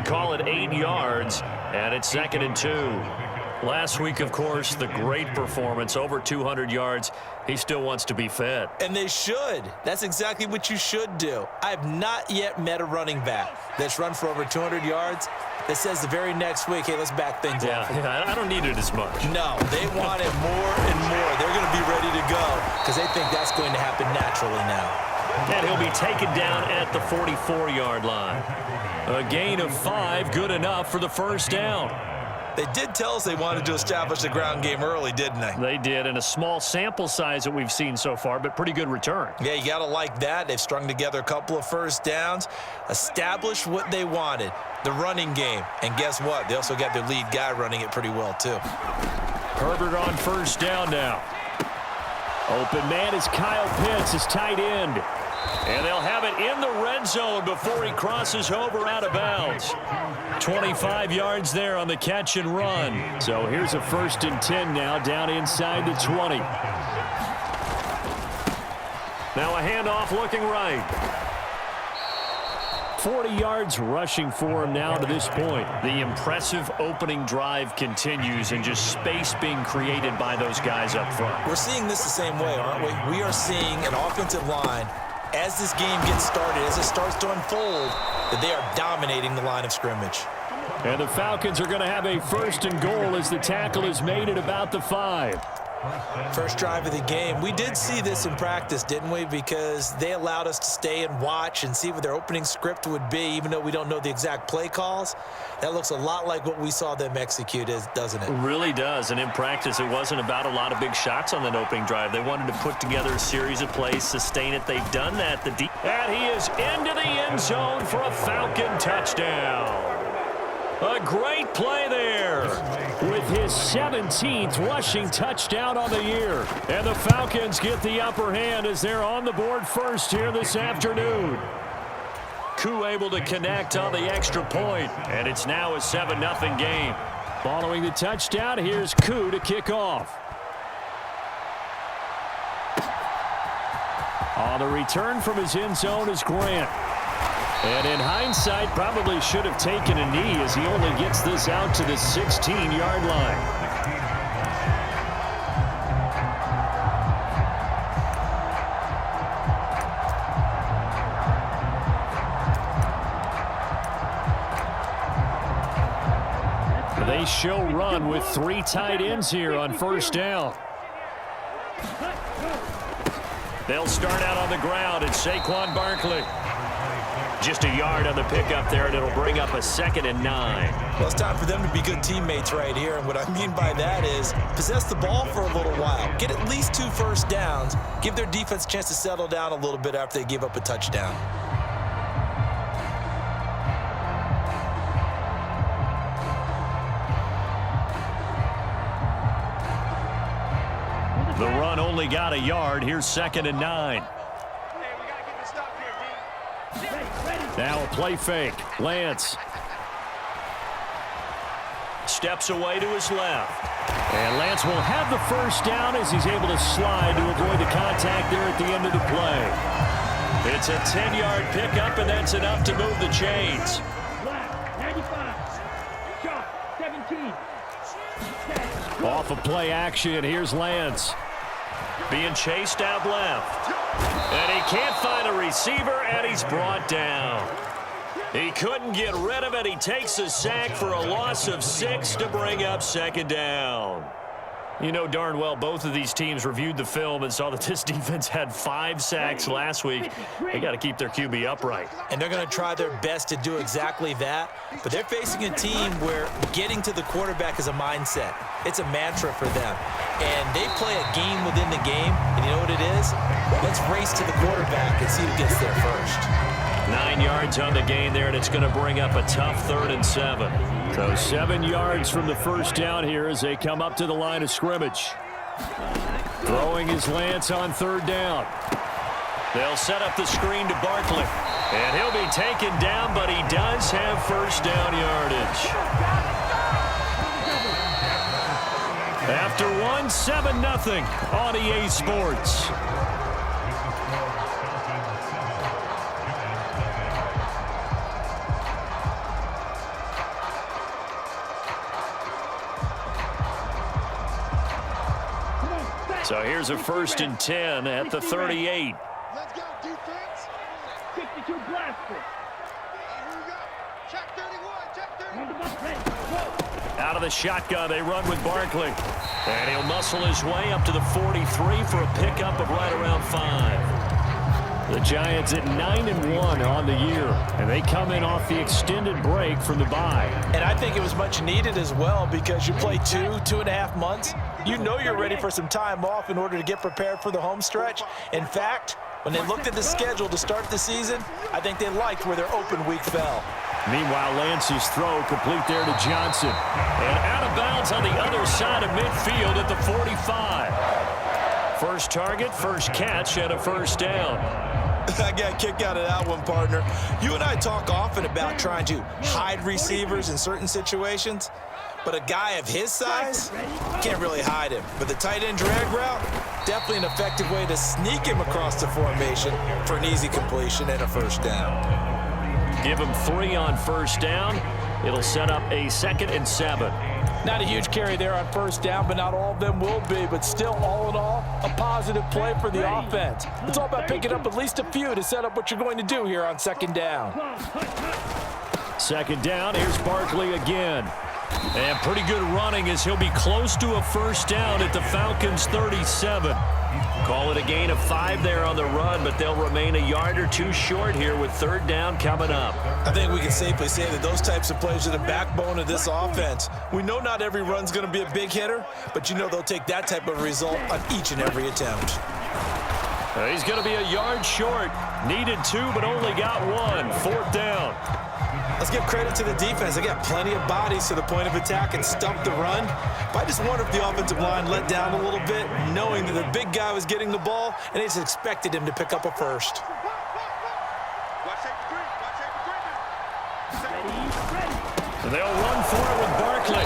call it 8 yards, and it's 2nd and 2. Last week, of course, the great performance, over 200 yards. He still wants to be fed. And they should. That's exactly what you should do. I have not yet met a running back that's run for over 200 yards that says the very next week, hey, let's back things off. Yeah, I don't need it as much. No, they want it more and more. They're going to be ready to go because they think that's going to happen naturally now. And he'll be taken down at the 44-yard line. A gain of 5, good enough for the first down. They did tell us they wanted to establish the ground game early, didn't they? They did, and a small sample size that we've seen so far, but pretty good return. Yeah, you got to like that. They've strung together a couple of first downs, established what they wanted, the running game. And guess what? They also got their lead guy running it pretty well, too. Herbert on first down now. Open man is Kyle Pitts, his tight end. And they'll have it in the red zone before he crosses over out of bounds. 25 yards there on the catch and run. So here's a 1st and 10 now down inside the 20. Now a handoff looking right. 40 yards rushing for him now to this point. The impressive opening drive continues and just space being created by those guys up front. We're seeing this the same way, aren't we? We are seeing an offensive line as this game gets started, as it starts to unfold, that they are dominating the line of scrimmage. And the Falcons are going to have a 1st and goal as the tackle is made at about the 5. First drive of the game. We did see this in practice, didn't we? Because they allowed us to stay and watch and see what their opening script would be, even though we don't know the exact play calls. That looks a lot like what we saw them execute, doesn't it? It really does. And in practice, it wasn't about a lot of big shots on that opening drive. They wanted to put together a series of plays, sustain it. They've done that. And he is into the end zone for a Falcon touchdown. A great play there with his 17th rushing touchdown on the year. And the Falcons get the upper hand as they're on the board first here this afternoon. Koo able to connect on the extra point, and it's now a 7-0 game. Following the touchdown, here's Koo to kick off. On the return from his end zone is Grant. And in hindsight, probably should have taken a knee as he only gets this out to the 16-yard line. They show run with 3 tight ends here on first down. They'll start out on the ground. It's Saquon Barkley. Just a yard on the pickup there, and it'll bring up a 2nd and 9. Well, it's time for them to be good teammates right here. And what I mean by that is possess the ball for a little while. Get at least 2 first downs. Give their defense a chance to settle down a little bit after they give up a touchdown. The run only got a yard. Here's 2nd and 9. Now a play fake. Lance steps away to his left. And Lance will have the first down as he's able to slide to avoid the contact there at the end of the play. It's a 10-yard pickup, and that's enough to move the chains. 95. Shot. 17. Off of play action, here's Lance. Being chased out left. And he can't find a receiver, and he's brought down. He couldn't get rid of it. He takes a sack for a loss of 6 to bring up 2nd down. You know darn well both of these teams reviewed the film and saw that this defense had 5 sacks last week. They got to keep their QB upright. And they're going to try their best to do exactly that. But they're facing a team where getting to the quarterback is a mindset. It's a mantra for them. And they play a game within the game. And you know what it is? Let's race to the quarterback and see who gets there first. 9 yards on the gain there, and it's going to bring up a tough 3rd and 7. So 7 yards from the first down here as they come up to the line of scrimmage. Throwing is Lance on 3rd down. They'll set up the screen to Barkley. And he'll be taken down, but he does have first down yardage. After 7-0 on EA Sports. So here's a 1st and 10 at the 38. Let's go, defense. 62 blaster. Here we go. Check 31. Check 31. Out of the shotgun, they run with Barkley. And he'll muscle his way up to the 43 for a pickup of right around 5. The Giants at 9-1 on the year, and they come in off the extended break from the bye. And I think it was much needed as well because you play 2.5 months. You know you're ready for some time off in order to get prepared for the home stretch. In fact, when they looked at the schedule to start the season, I think they liked where their open week fell. Meanwhile, Lance's throw complete there to Johnson. And out of bounds on the other side of midfield at the 45. First target, first catch, and a 1st down. I got a kick out of that one, partner. You and I talk often about trying to hide receivers in certain situations, but a guy of his size can't really hide him. But the tight end drag route, definitely an effective way to sneak him across the formation for an easy completion and a 1st down. Give him 3 on 1st down. It'll set up a 2nd and 7. Not a huge carry there on 1st down, but not all of them will be. But still, all in all, a positive play for the offense. It's all about picking up at least a few to set up what you're going to do here on 2nd down. 2nd down, here's Barkley again. And pretty good running as he'll be close to a 1st down at the Falcons' 37. Call it a gain of 5 there on the run, but they'll remain a yard or 2 short here with 3rd down coming up. I think we can safely say that those types of plays are the backbone of this offense. We know not every run's going to be a big hitter, but you know they'll take that type of result on each and every attempt. He's going to be a yard short. Needed 2, but only got 1. 4th down. Let's give credit to the defense. They got plenty of bodies to the point of attack and stump the run. But I just wonder if the offensive line let down a little bit, knowing that the big guy was getting the ball, and they just expected him to pick up a 1st. They'll run for it with Barkley.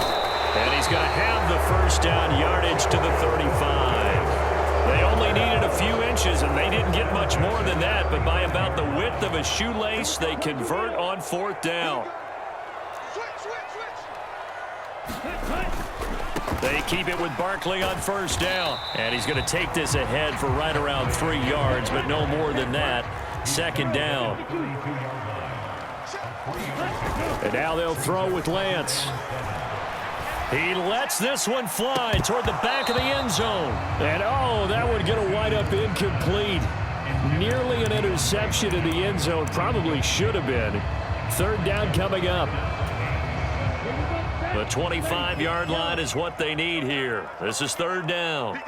And he's going to have the 1st down yardage to the 35. They only needed a few inches, and they didn't get much more than that. But by about the width of a shoelace, they convert on 4th down. They keep it with Barkley on 1st down. And he's going to take this ahead for right around 3 yards, but no more than that. 2nd down. And now they'll throw with Lance. He lets this one fly toward the back of the end zone. And, oh, that would get a wide-up incomplete. Nearly an interception in the end zone. Probably should have been. 3rd down coming up. The 25-yard line is what they need here. This is 3rd down.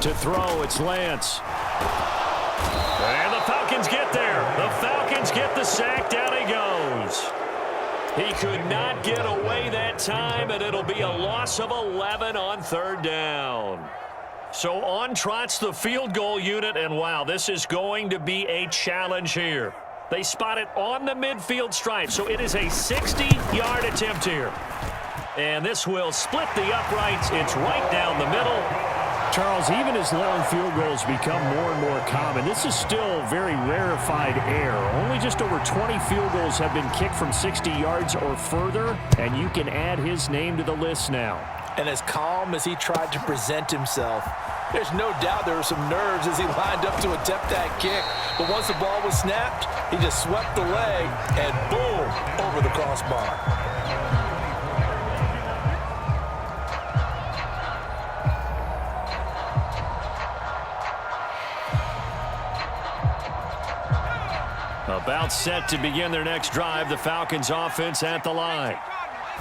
To throw, it's Lance. And the Falcons get there. The Falcons get the sack. Down he goes. He could not get away that time, and it'll be a loss of 11 on 3rd down. So on trots the field goal unit, and wow, this is going to be a challenge here. They spot it on the midfield stripe, so it is a 60-yard attempt here. And this will split the uprights. It's right down the middle. Charles, even as long field goals become more and more common, this is still very rarefied air. Only just over 20 field goals have been kicked from 60 yards or further, and you can add his name to the list now. And as calm as he tried to present himself, there's no doubt there were some nerves as he lined up to attempt that kick. But once the ball was snapped, he just swept the leg and boom, over the crossbar. About set to begin their next drive, the Falcons offense at the line.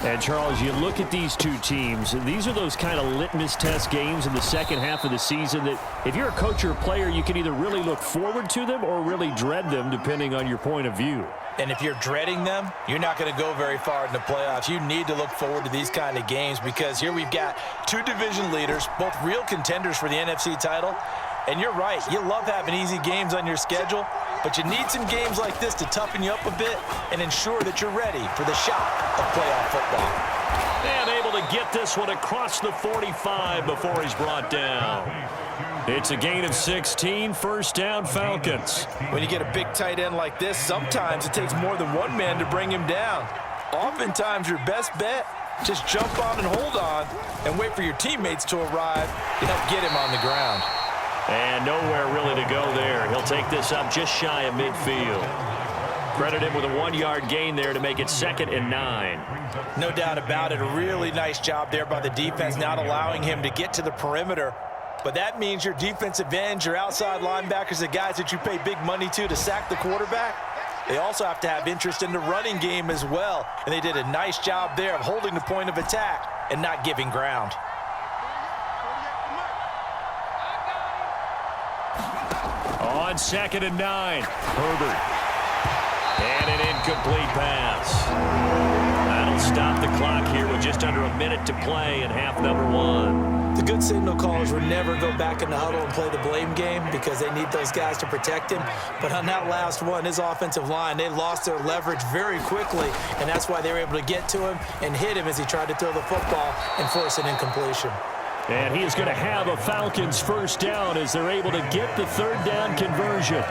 And, Charles, you look at these two teams, and these are those kind of litmus test games in the second half of the season that if you're a coach or a player, you can either really look forward to them or really dread them, depending on your point of view. And if you're dreading them, you're not going to go very far in the playoffs. You need to look forward to these kind of games because here we've got two division leaders, both real contenders for the NFC title. And you're right, you love having easy games on your schedule, but you need some games like this to toughen you up a bit and ensure that you're ready for the shock of playoff football. And able to get this one across the 45 before he's brought down. It's a gain of 16, 1st down Falcons. When you get a big tight end like this, sometimes it takes more than one man to bring him down. Oftentimes your best bet Just jump on and hold on and wait for your teammates to arrive to help get him on the ground. And nowhere really to go there. He'll take this up just shy of midfield. Credit him with a 1-yard gain there to make it 2nd and 9. No doubt about it. A really nice job there by the defense, not allowing him to get to the perimeter. But that means your defensive ends, your outside linebackers, the guys that you pay big money to sack the quarterback, they also have to have interest in the running game as well. And they did a nice job there of holding the point of attack and not giving ground. On 2nd and 9, Herbert. And an incomplete pass. That'll stop the clock here with just under a minute to play in half number 1. The good signal callers would never go back in the huddle and play the blame game because they need those guys to protect him. But on that last one, his offensive line, they lost their leverage very quickly, and that's why they were able to get to him and hit him as he tried to throw the football and force an incompletion. And he is going to have a Falcons first down as they're able to get the 3rd down conversion.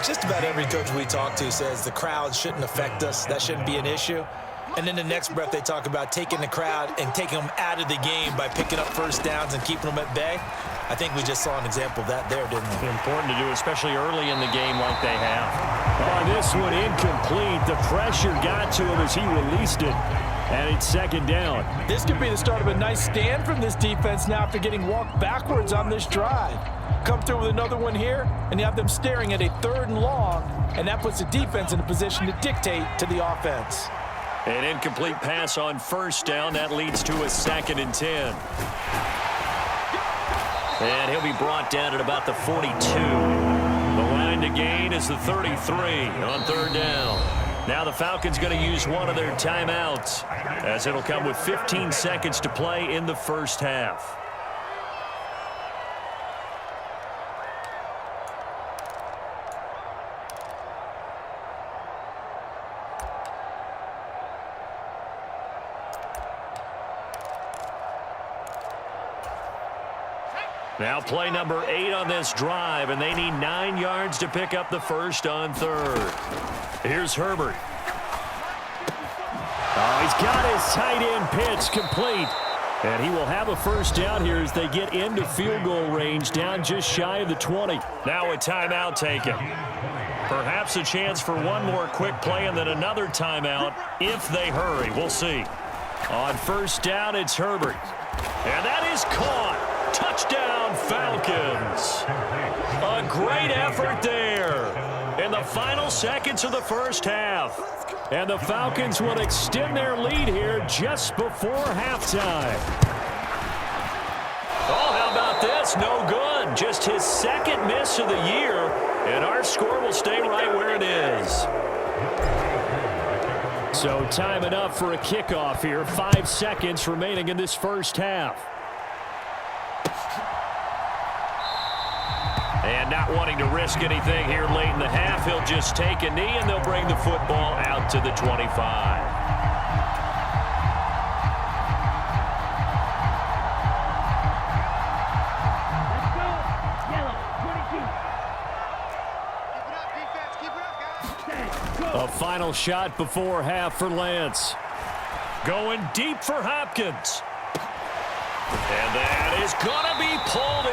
Just about every coach we talk to says the crowd shouldn't affect us. That shouldn't be an issue. And then the next breath they talk about taking the crowd and taking them out of the game by picking up first downs and keeping them at bay. I think we just saw an example of that there, didn't we? Important to do, especially early in the game like they have. Oh, this one incomplete. The pressure got to him as he released it. And it's 2nd down. This could be the start of a nice stand from this defense now after getting walked backwards on this drive. Come through with another one here, and you have them staring at a 3rd and long, and that puts the defense in a position to dictate to the offense. An incomplete pass on 1st down. That leads to a 2nd and 10. And he'll be brought down at about the 42. The line to gain is the 33 on 3rd down. Now the Falcons going to use one of their timeouts as it'll come with 15 seconds to play in the first half. Now play number 8 on this drive, and they need 9 yards to pick up the first on 3rd. Here's Herbert. Oh, he's got his tight end pitch complete. And he will have a first down here as they get into field goal range, down just shy of the 20. Now a timeout taken. Perhaps a chance for one more quick play and then another timeout if they hurry. We'll see. On 1st down, it's Herbert. And that is caught. Touchdown, Falcons. A great effort there in the final seconds of the first half. And the Falcons will extend their lead here just before halftime. Oh, how about this? No good. Just his 2nd miss of the year. And our score will stay right where it is. So time enough for a kickoff here. 5 seconds remaining in this first half. And not wanting to risk anything here late in the half, he'll just take a knee and they'll bring the football out to the 25. A final shot before half for Lance. Going deep for Hopkins. And that is going to be pulled